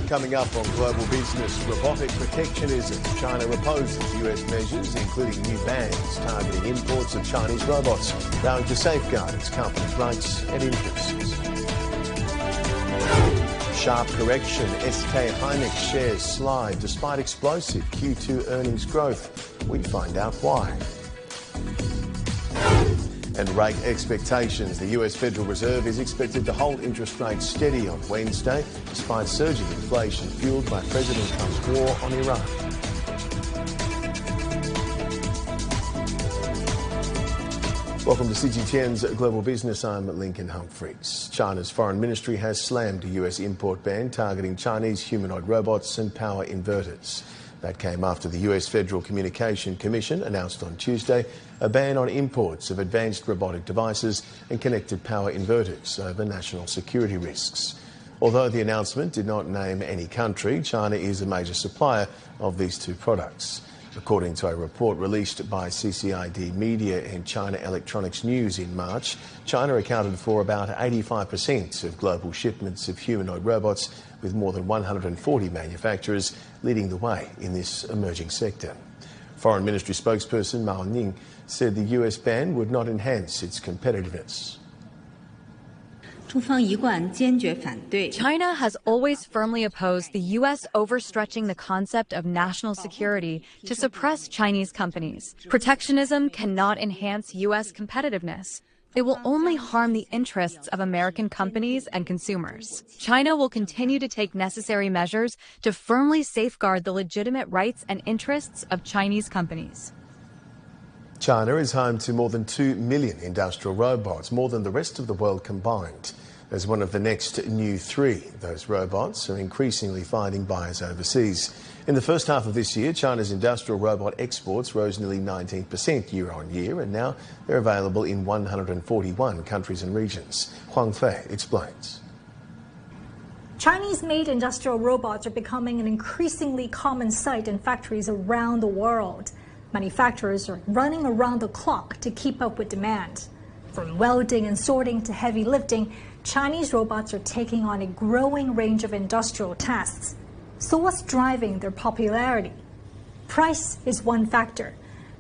Coming up on Global Business, robotic protectionism. China opposes US measures, including new bans targeting imports of Chinese robots, vowing to safeguard its company's rights and interests. Sharp correction. SK Hynix shares slide despite explosive Q2 earnings growth. We find out why. And rate expectations. The US Federal Reserve is expected to hold interest rates steady on Wednesday, despite surging inflation fueled by President Trump's war on Iran. Welcome to CGTN's Global Business. I'm Lincoln Humphreys. China's foreign ministry has slammed a US import ban targeting Chinese humanoid robots and power inverters. That came after the US Federal Communication Commission announced on Tuesday a ban on imports of advanced robotic devices and connected power inverters over national security risks. Although the announcement did not name any country, China is a major supplier of these two products. According to a report released by CCID Media and China Electronics News in March, China accounted for about 85% of global shipments of humanoid robots, with more than 140 manufacturers leading the way in this emerging sector. Foreign Ministry spokesperson Mao Ning said the US ban would not enhance its competitiveness. China has always firmly opposed the U.S. overstretching the concept of national security to suppress Chinese companies. Protectionism cannot enhance U.S. competitiveness. It will only harm the interests of American companies and consumers. China will continue to take necessary measures to firmly safeguard the legitimate rights and interests of Chinese companies. China is home to more than 2 million industrial robots, more than the rest of the world combined. As one of the next new three, those robots are increasingly finding buyers overseas. In the first half of this year, China's industrial robot exports rose nearly 19% year on year, and now they're available in 141 countries and regions. Huang Fei explains. Chinese-made industrial robots are becoming an increasingly common sight in factories around the world. Manufacturers are running around the clock to keep up with demand. From welding and sorting to heavy lifting, Chinese robots are taking on a growing range of industrial tasks. So what's driving their popularity? Price is one factor.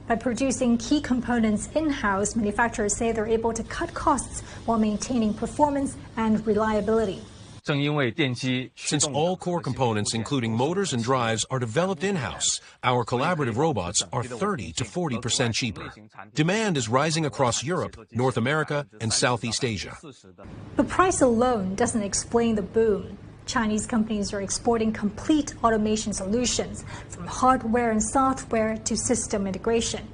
By producing key components in-house, manufacturers say they're able to cut costs while maintaining performance and reliability. Since all core components, including motors and drives, are developed in-house, our collaborative robots are 30 to 40% cheaper. Demand is rising across Europe, North America, and Southeast Asia. But price alone doesn't explain the boom. Chinese companies are exporting complete automation solutions, from hardware and software to system integration.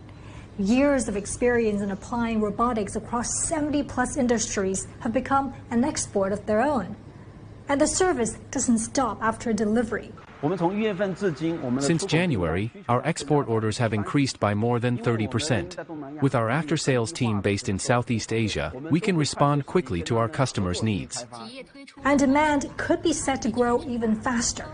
Years of experience in applying robotics across 70-plus industries have become an export of their own. And the service doesn't stop after delivery. Since January, our export orders have increased by more than 30%. With our after-sales team based in Southeast Asia, we can respond quickly to our customers' needs. And demand could be set to grow even faster.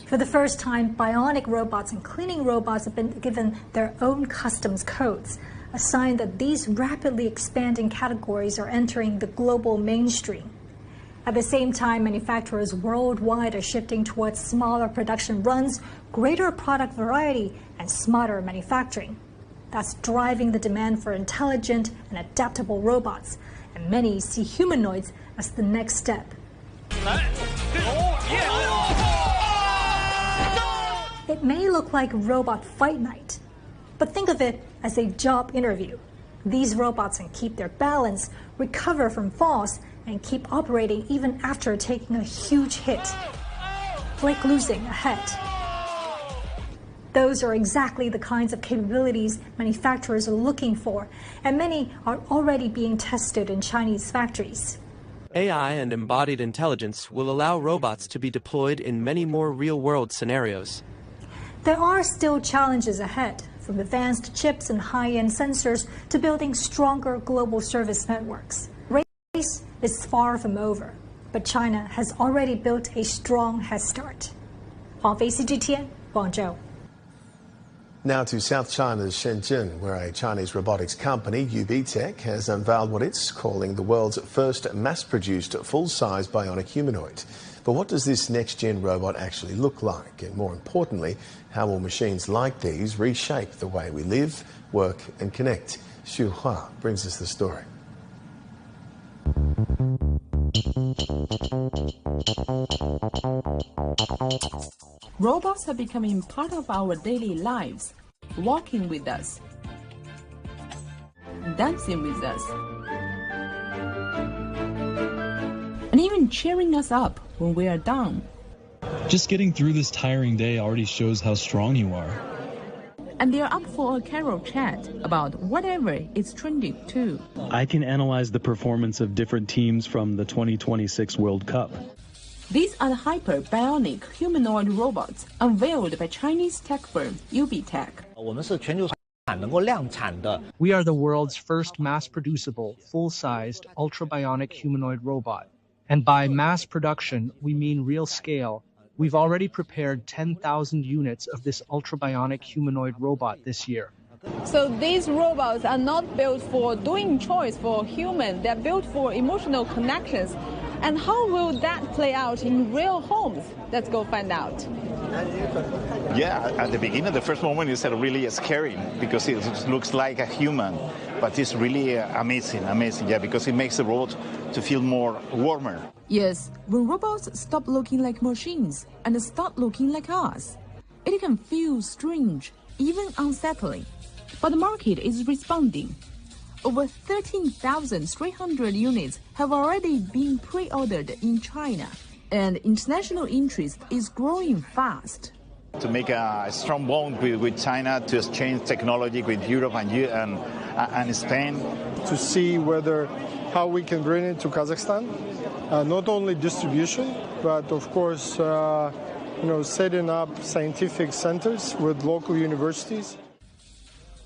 For the first time, bionic robots and cleaning robots have been given their own customs codes, a sign that these rapidly expanding categories are entering the global mainstream. At the same time, manufacturers worldwide are shifting towards smaller production runs, greater product variety, and smarter manufacturing. That's driving the demand for intelligent and adaptable robots, and many see humanoids as the next step. It may look like robot fight night, but think of it as a job interview. These robots can keep their balance, recover from falls, and keep operating even after taking a huge hit, like losing a head. Those are exactly the kinds of capabilities manufacturers are looking for, and many are already being tested in Chinese factories. AI and embodied intelligence will allow robots to be deployed in many more real-world scenarios. There are still challenges ahead, from advanced chips and high-end sensors to building stronger global service networks. Race is far from over, but China has already built a strong head start. Huang Fei, CGTN, Guangzhou. Now to South China's Shenzhen, where a Chinese robotics company, UB has unveiled what it's calling the world's first mass-produced full-size bionic humanoid. But what does this next-gen robot actually look like? And more importantly, how will machines like these reshape the way we live, work and connect? Xu Hua brings us the story. Robots are becoming part of our daily lives, walking with us, dancing with us, and even cheering us up when we are down. Just getting through this tiring day already shows how strong you are. And they're up for a carol chat about whatever is trending too. I can analyze the performance of different teams from the 2026 World Cup. These are the hyper-bionic humanoid robots unveiled by Chinese tech firm UBTech. We are the world's first mass-producible, full-sized, ultra-bionic humanoid robot. And by mass production, we mean real scale. We've already prepared 10,000 units of this ultra-bionic humanoid robot this year. So these robots are not built for doing chores for human, they're built for emotional connections. And how will that play out in real homes? Let's go find out. Yeah, at the beginning, the first moment is really scary because it looks like a human, but it's really amazing, yeah, because it makes the robot to feel more warmer. Yes, when robots stop looking like machines and start looking like us, it can feel strange, even unsettling. But the market is responding. Over 13,300 units have already been pre-ordered in China, and international interest is growing fast. To make a strong bond with China, to exchange technology with Europe and Spain. To see how we can bring it to Kazakhstan, not only distribution, but of course, setting up scientific centers with local universities.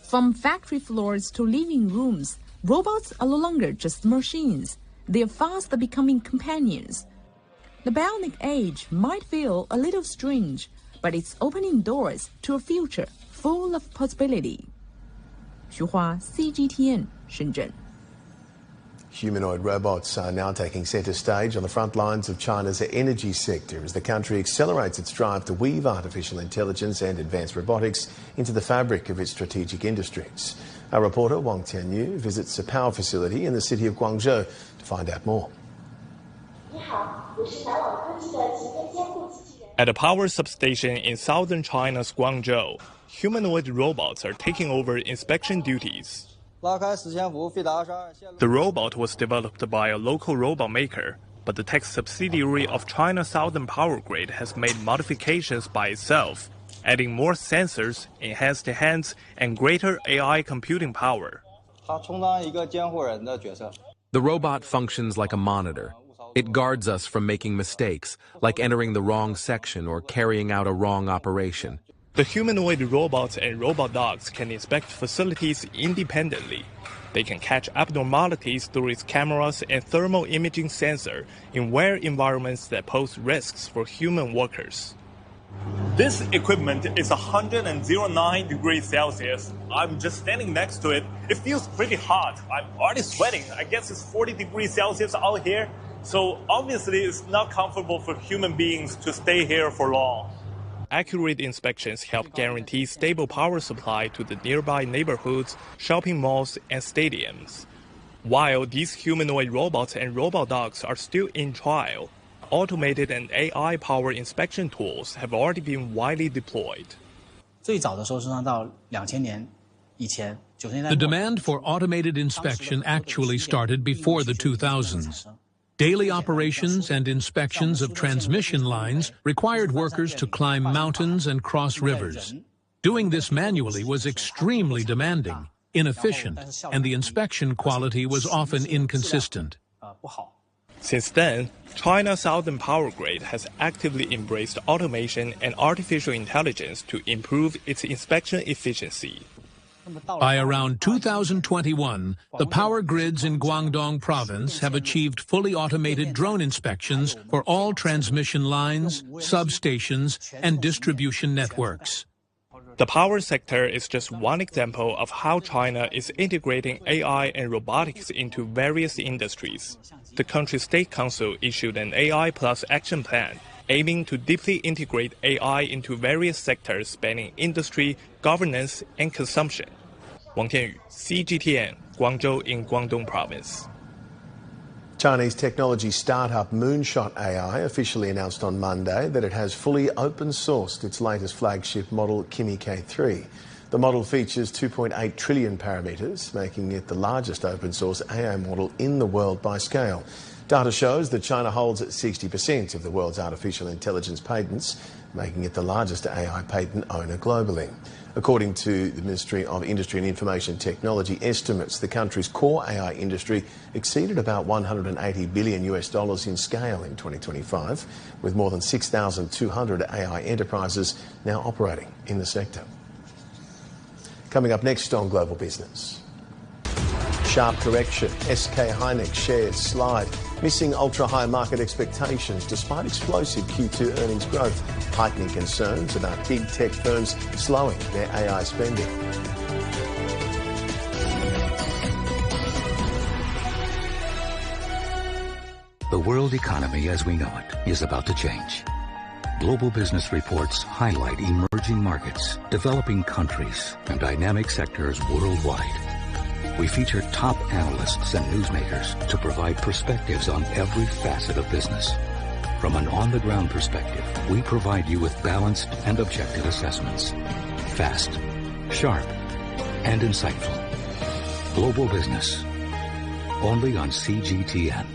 From factory floors to living rooms, robots are no longer just machines. They are fast becoming companions. The bionic age might feel a little strange, but it's opening doors to a future full of possibility. Xu Hua, CGTN, Shenzhen. Humanoid robots are now taking centre stage on the front lines of China's energy sector as the country accelerates its drive to weave artificial intelligence and advanced robotics into the fabric of its strategic industries. Our reporter Wang Tianyu visits a power facility in the city of Guangzhou to find out more. At a power substation in southern China's Guangzhou, humanoid robots are taking over inspection duties. The robot was developed by a local robot maker, but the tech subsidiary of China Southern Power Grid has made modifications by itself, adding more sensors, enhanced hands, and greater AI computing power. The robot functions like a monitor. It guards us from making mistakes, like entering the wrong section or carrying out a wrong operation. The humanoid robots and robot dogs can inspect facilities independently. They can catch abnormalities through its cameras and thermal imaging sensor in wear environments that pose risks for human workers. This equipment is 109 degrees Celsius. I'm just standing next to it. It feels pretty hot. I'm already sweating. I guess it's 40 degrees Celsius out here. So obviously it's not comfortable for human beings to stay here for long. Accurate inspections help guarantee stable power supply to the nearby neighborhoods, shopping malls, and stadiums. While these humanoid robots and robot dogs are still in trial, automated and AI-powered inspection tools have already been widely deployed. The demand for automated inspection actually started before the 2000s. Daily operations and inspections of transmission lines required workers to climb mountains and cross rivers. Doing this manually was extremely demanding, inefficient, and the inspection quality was often inconsistent. Since then, China Southern Power Grid has actively embraced automation and artificial intelligence to improve its inspection efficiency. By around 2021, the power grids in Guangdong province have achieved fully automated drone inspections for all transmission lines, substations, and distribution networks. The power sector is just one example of how China is integrating AI and robotics into various industries. The country's State Council issued an AI Plus action plan, aiming to deeply integrate AI into various sectors spanning industry, governance, and consumption. Wang Tianyu, CGTN, Guangzhou in Guangdong Province. Chinese technology startup Moonshot AI officially announced on Monday that it has fully open-sourced its latest flagship model, Kimi K3. The model features 2.8 trillion parameters, making it the largest open-source AI model in the world by scale. Data shows that China holds 60% of the world's artificial intelligence patents, making it the largest AI patent owner globally. According to the Ministry of Industry and Information Technology estimates, the country's core AI industry exceeded about $180 billion in scale in 2025, with more than 6,200 AI enterprises now operating in the sector. Coming up next on Global Business. Sharp correction. SK Hynix shares slide, missing ultra-high market expectations despite explosive Q2 earnings growth, heightening concerns about big tech firms slowing their AI spending. The world economy as we know it is about to change. Global business reports highlight emerging markets, developing countries, and dynamic sectors worldwide. We feature top analysts and newsmakers to provide perspectives on every facet of business. From an on-the-ground perspective, we provide you with balanced and objective assessments. Fast, sharp, and insightful. Global Business. Only on CGTN.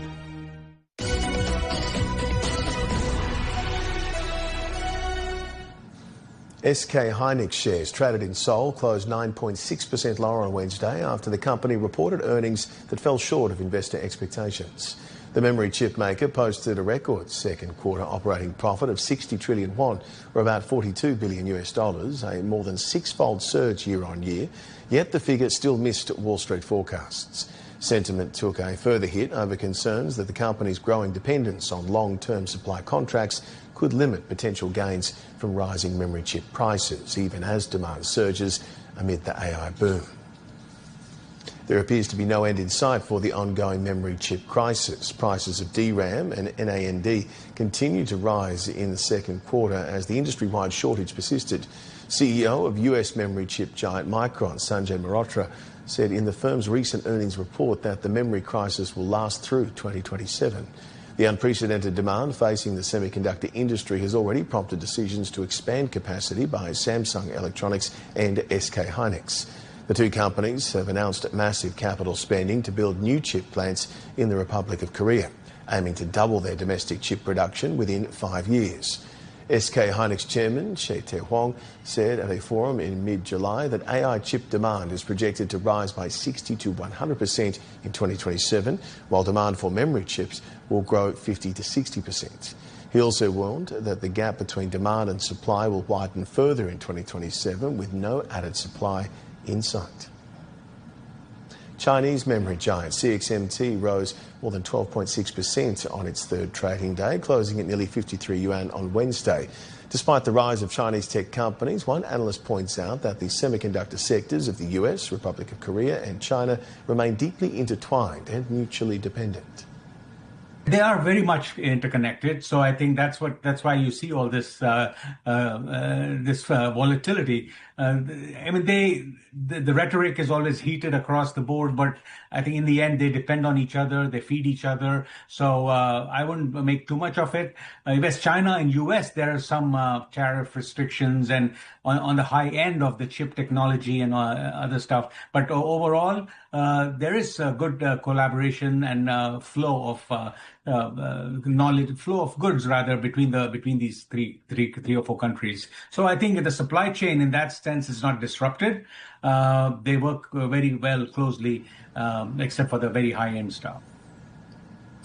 SK Hynix shares traded in Seoul closed 9.6% lower on Wednesday after the company reported earnings that fell short of investor expectations. The memory chip maker posted a record second quarter operating profit of 60 trillion won, or about $42 billion, a more than six-fold surge year on year, yet the figure still missed Wall Street forecasts. Sentiment took a further hit over concerns that the company's growing dependence on long-term supply contracts could limit potential gains from rising memory chip prices, even as demand surges amid the AI boom. There appears to be no end in sight for the ongoing memory chip crisis. Prices of DRAM and NAND continue to rise in the second quarter as the industry-wide shortage persisted. CEO of US memory chip giant Micron, Sanjay Mehrotra, said in the firm's recent earnings report that the memory crisis will last through 2027. The unprecedented demand facing the semiconductor industry has already prompted decisions to expand capacity by Samsung Electronics and SK Hynix. The two companies have announced massive capital spending to build new chip plants in the Republic of Korea, aiming to double their domestic chip production within 5 years. SK Hynix chairman Che Tae-hwang said at a forum in mid-July that AI chip demand is projected to rise by 60 to 100% in 2027, while demand for memory chips will grow 50 to 60%. He also warned that the gap between demand and supply will widen further in 2027 with no added supply in sight. Chinese memory giant CXMT rose more than 12.6% on its third trading day, closing at nearly 53 yuan on Wednesday. Despite the rise of Chinese tech companies, one analyst points out that the semiconductor sectors of the US, Republic of Korea and China remain deeply intertwined and mutually dependent. They are very much interconnected, so I think that's why you see all this volatility. I mean, the rhetoric is always heated across the board, but I think in the end they depend on each other, they feed each other. So I wouldn't make too much of it. West China and US, there are some tariff restrictions and on the high end of the chip technology and other stuff. But overall, there is a good collaboration and flow of knowledge, flow of goods rather between these three or four countries. So I think the supply chain in that sense is not disrupted. They work very well closely, except for the very high-end stuff.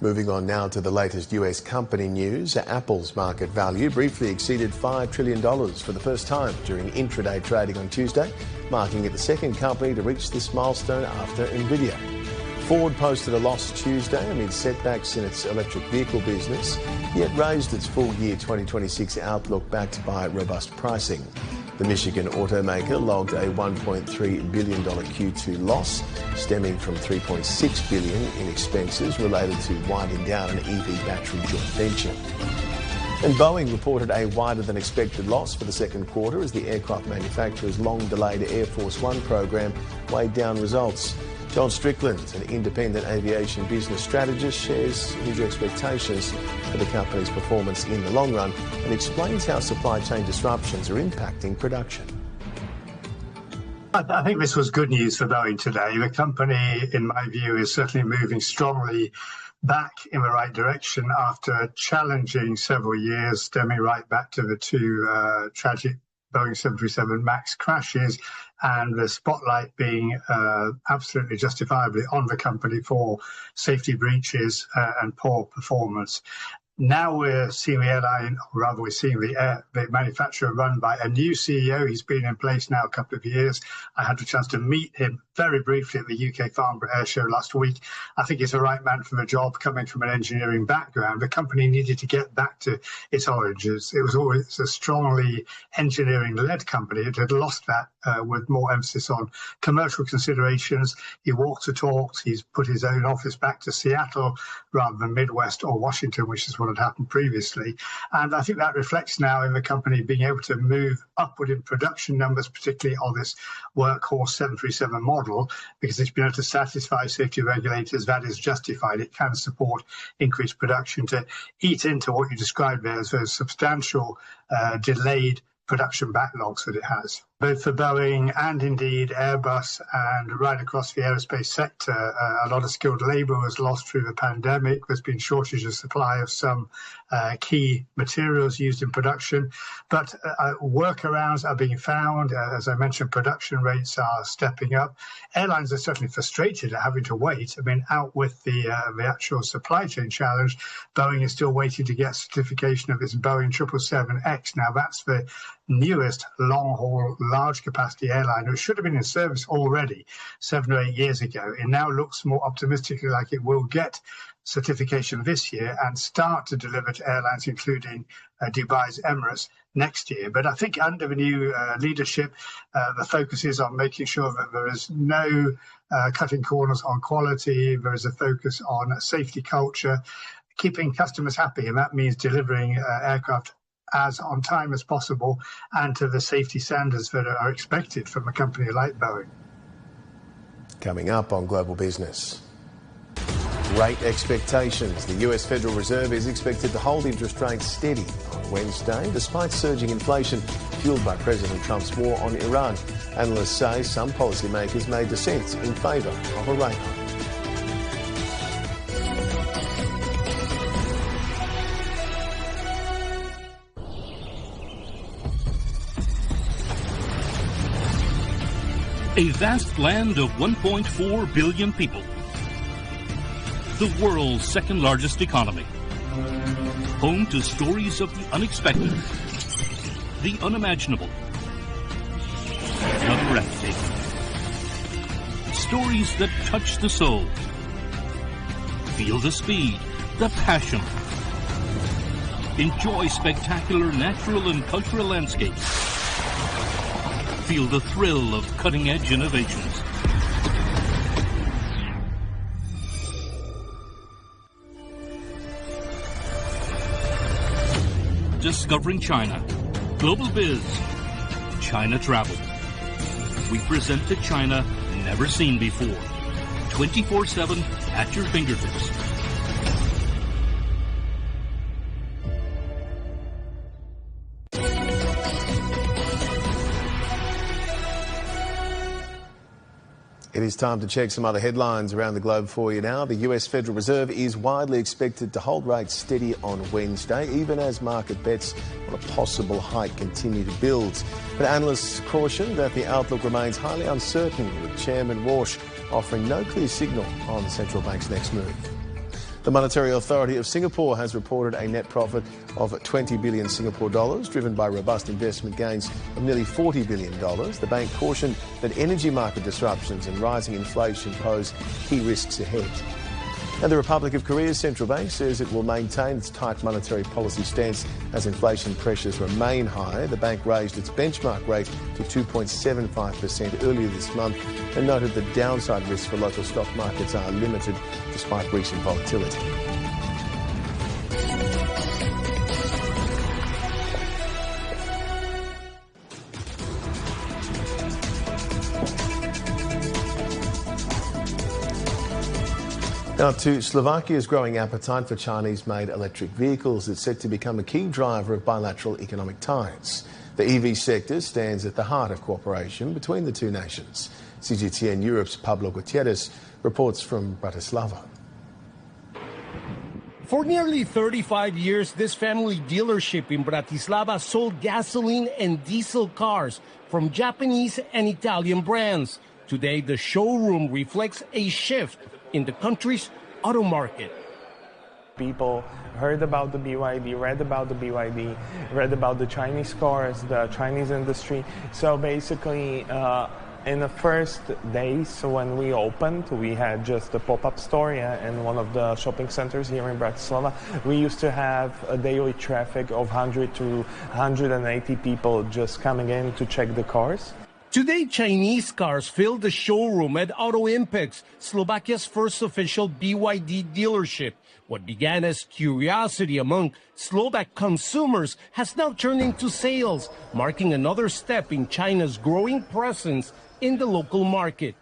Moving on now to the latest US company news. Apple's market value briefly exceeded $5 trillion for the first time during intraday trading on Tuesday, marking it the second company to reach this milestone after Nvidia. Ford posted a loss Tuesday amid setbacks in its electric vehicle business, yet raised its full year 2026 outlook backed by robust pricing. The Michigan automaker logged a $1.3 billion Q2 loss, stemming from $3.6 billion in expenses related to winding down an EV battery joint venture. And Boeing reported a wider-than-expected loss for the second quarter as the aircraft manufacturer's long-delayed Air Force One program weighed down results. John Strickland, an independent aviation business strategist, shares his expectations for the company's performance in the long run and explains how supply chain disruptions are impacting production. I think this was good news for Boeing today. The company, in my view, is certainly moving strongly back in the right direction after challenging several years, stemming right back to the two tragic Boeing 737 MAX crashes, and the spotlight being absolutely justifiably on the company for safety breaches and poor performance. Now we're seeing the airline, or rather we're seeing the manufacturer run by a new CEO. He's been in place now a couple of years. I had the chance to meet him very briefly at the UK Farnborough Air Show last week. I think he's the right man for the job, coming from an engineering background. The company needed to get back to its origins. It was always a strongly engineering-led company. It had lost that with more emphasis on commercial considerations. He walked the talks. He's put his own office back to Seattle rather than Midwest or Washington, which is what had happened previously. And I think that reflects now in the company being able to move upward in production numbers, particularly on this workhorse 737 model, because it's been able to satisfy safety regulators. That is justified. It can support increased production to eat into what you described there as those substantial delayed production backlogs that it has. Both for Boeing and indeed Airbus and right across the aerospace sector, a lot of skilled labour was lost through the pandemic. There's been shortage of supply of some key materials used in production, but workarounds are being found. As I mentioned, production rates are stepping up. Airlines are certainly frustrated at having to wait. I mean, out with the actual supply chain challenge, Boeing is still waiting to get certification of its Boeing 777X. Now, that's the newest long-haul, large-capacity airline, which should have been in service already 7 or 8 years ago. It now looks more optimistically like it will get certification this year and start to deliver to airlines, including Dubai's Emirates, next year. But I think under the new leadership, the focus is on making sure that there is no cutting corners on quality. There is a focus on safety culture, keeping customers happy, and that means delivering aircraft as on time as possible and to the safety standards that are expected from a company like Boeing. Coming up on Global Business. Rate expectations. The US Federal Reserve is expected to hold interest rates steady on Wednesday, despite surging inflation fueled by President Trump's war on Iran. Analysts say some policymakers may dissent in favour of a rate hike. A vast land of 1.4 billion people. The world's second largest economy. Home to stories of the unexpected, the unimaginable, the breathtaking. Stories that touch the soul. Feel the speed, the passion. Enjoy spectacular natural and cultural landscapes. Feel the thrill of cutting-edge innovations. Discovering China. Global Biz. China Travel. We present a China never seen before. 24/7 at your fingertips. It is time to check some other headlines around the globe for you now. The US Federal Reserve is widely expected to hold rates steady on Wednesday, even as market bets on a possible hike continue to build. But analysts caution that the outlook remains highly uncertain, with Chairman Walsh offering no clear signal on the central bank's next move. The Monetary Authority of Singapore has reported a net profit of 20 billion Singapore dollars, driven by robust investment gains of nearly $40 billion. The bank cautioned that energy market disruptions and rising inflation pose key risks ahead. And the Republic of Korea's central bank says it will maintain its tight monetary policy stance as inflation pressures remain high. The bank raised its benchmark rate to 2.75% earlier this month and noted that downside risks for local stock markets are limited despite recent volatility. Now to Slovakia's growing appetite for Chinese-made electric vehicles. It's set to become a key driver of bilateral economic ties. The EV sector stands at the heart of cooperation between the two nations. CGTN Europe's Pablo Gutierrez reports from Bratislava. For nearly 35 years, this family dealership in Bratislava sold gasoline and diesel cars from Japanese and Italian brands. Today, the showroom reflects a shift in the country's auto market. People heard about the BYD, read about the BYD, read about the Chinese cars, the Chinese industry. So basically, in the first days when we opened, we had just a pop-up store in one of the shopping centers here in Bratislava. We used to have a daily traffic of 100 to 180 people just coming in to check the cars. Today, Chinese cars fill the showroom at Auto Impex, Slovakia's first official BYD dealership. What began as curiosity among Slovak consumers has now turned into sales, marking another step in China's growing presence in the local market.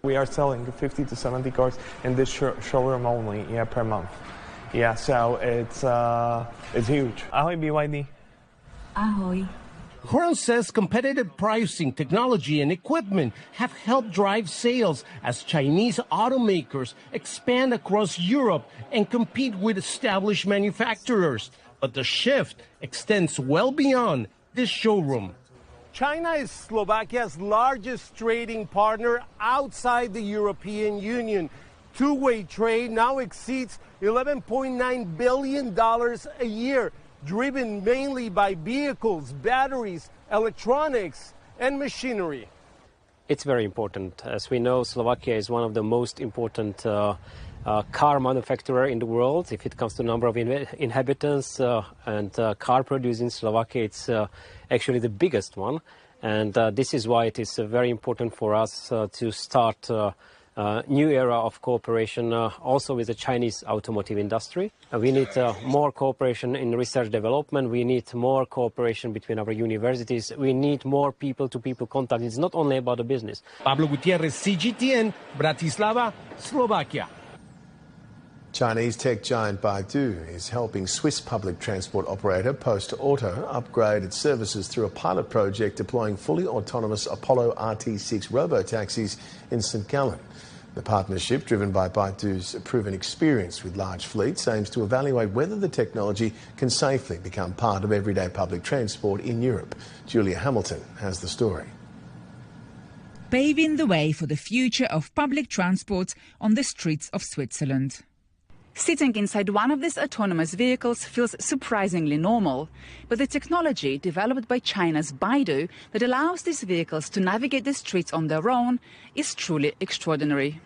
We are selling 50 to 70 cars in this showroom only, per month. So it's huge. Ahoy, BYD. Ahoy. Juan says competitive pricing, technology, and equipment have helped drive sales as Chinese automakers expand across Europe and compete with established manufacturers. But the shift extends well beyond this showroom. China is Slovakia's largest trading partner outside the European Union. Two-way trade now exceeds $11.9 billion a year, driven mainly by vehicles, batteries, electronics, and machinery. It's very important. As we know, Slovakia is one of the most important car manufacturer in the world. If it comes to number of inhabitants and car produced in Slovakia, it's actually the biggest one. And this is why it is very important for us to start new era of cooperation also with the Chinese automotive industry. We need more cooperation in research development. We need more cooperation between our universities. We need more people-to-people contact. It's not only about the business. Pablo Gutierrez, CGTN, Bratislava, Slovakia. Chinese tech giant Baidu is helping Swiss public transport operator Post Auto upgrade its services through a pilot project deploying fully autonomous Apollo RT6 robo-taxis in St. Gallen. The partnership, driven by Baidu's proven experience with large fleets, aims to evaluate whether the technology can safely become part of everyday public transport in Europe. Julia Hamilton has the story. Paving the way for the future of public transport on the streets of Switzerland. Sitting inside one of these autonomous vehicles feels surprisingly normal, but the technology developed by China's Baidu that allows these vehicles to navigate the streets on their own is truly extraordinary.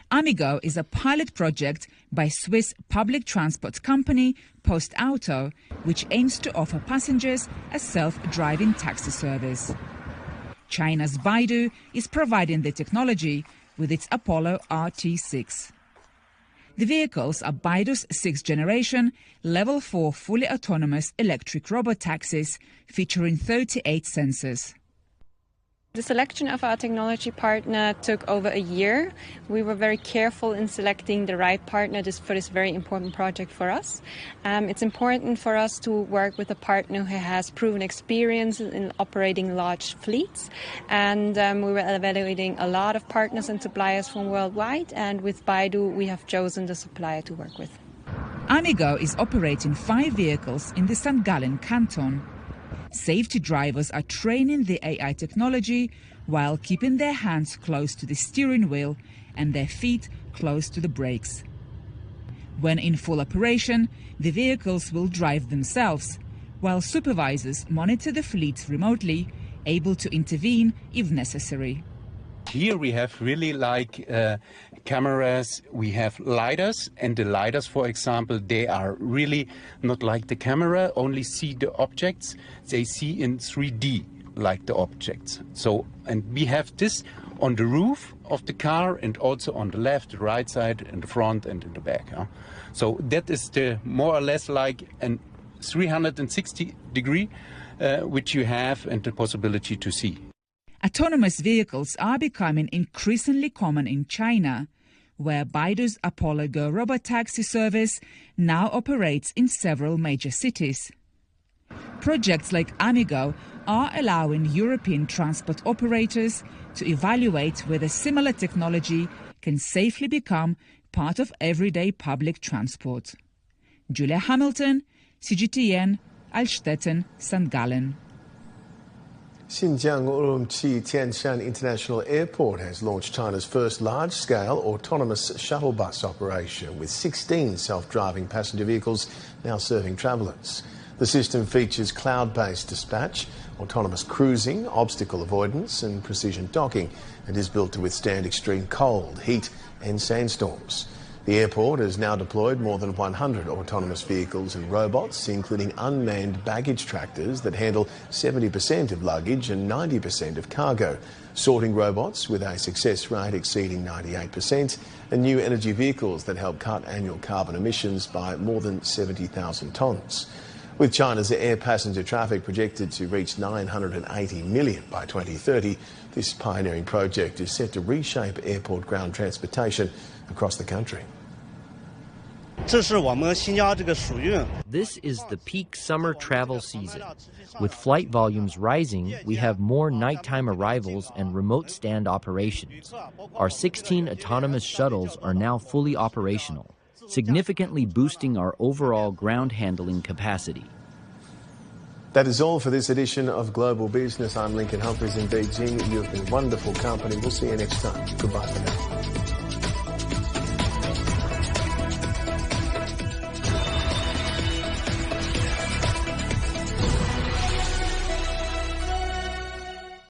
Amigo is a pilot project by Swiss public transport company Post Auto, which aims to offer passengers a self-driving taxi service. China's Baidu is providing the technology with its Apollo RT6. The vehicles are Baidu's 6th generation, level 4 fully autonomous electric robot-taxis featuring 38 sensors. The selection of our technology partner took over a year. We were very careful in selecting the right partner for this very important project for us. It's important for us to work with a partner who has proven experience in operating large fleets. And we were evaluating a lot of partners and suppliers from worldwide. And with Baidu, we have chosen the supplier to work with. Amigo is operating 5 vehicles in the St. Gallen canton. Safety drivers are training the AI technology while keeping their hands close to the steering wheel and their feet close to the brakes. When in full operation, the vehicles will drive themselves, while supervisors monitor the fleet remotely, able to intervene if necessary. Here we have really like cameras, we have lidars, and the lidars, for example, they are really not like the camera, only see the objects, they see in 3D like the objects. So, and we have this on the roof of the car and also on the left, the right side, in the front and in the back. So that is the more or less like a 360 degree which you have and the possibility to see. Autonomous vehicles are becoming increasingly common in China, where Baidu's Apollo Go robotaxi service now operates in several major cities. Projects like Amigo are allowing European transport operators to evaluate whether similar technology can safely become part of everyday public transport. Julia Hamilton, CGTN, Altstetten, St. Gallen. Xinjiang Urumqi Tianshan International Airport has launched China's first large-scale autonomous shuttle bus operation with 16 self-driving passenger vehicles now serving travellers. The system features cloud-based dispatch, autonomous cruising, obstacle avoidance and precision docking, and is built to withstand extreme cold, heat and sandstorms. The airport has now deployed more than 100 autonomous vehicles and robots, including unmanned baggage tractors that handle 70% of luggage and 90% of cargo, sorting robots with a success rate exceeding 98%, and new energy vehicles that help cut annual carbon emissions by more than 70,000 tonnes. With China's air passenger traffic projected to reach 980 million by 2030, this pioneering project is set to reshape airport ground transportation across the country. This is the peak summer travel season. With flight volumes rising, we have more nighttime arrivals and remote stand operations. Our 16 autonomous shuttles are now fully operational, significantly boosting our overall ground handling capacity. That is all for this edition of Global Business. I'm Lincoln Humphreys in Beijing. You've been wonderful company. We'll see you next time. Goodbye for now.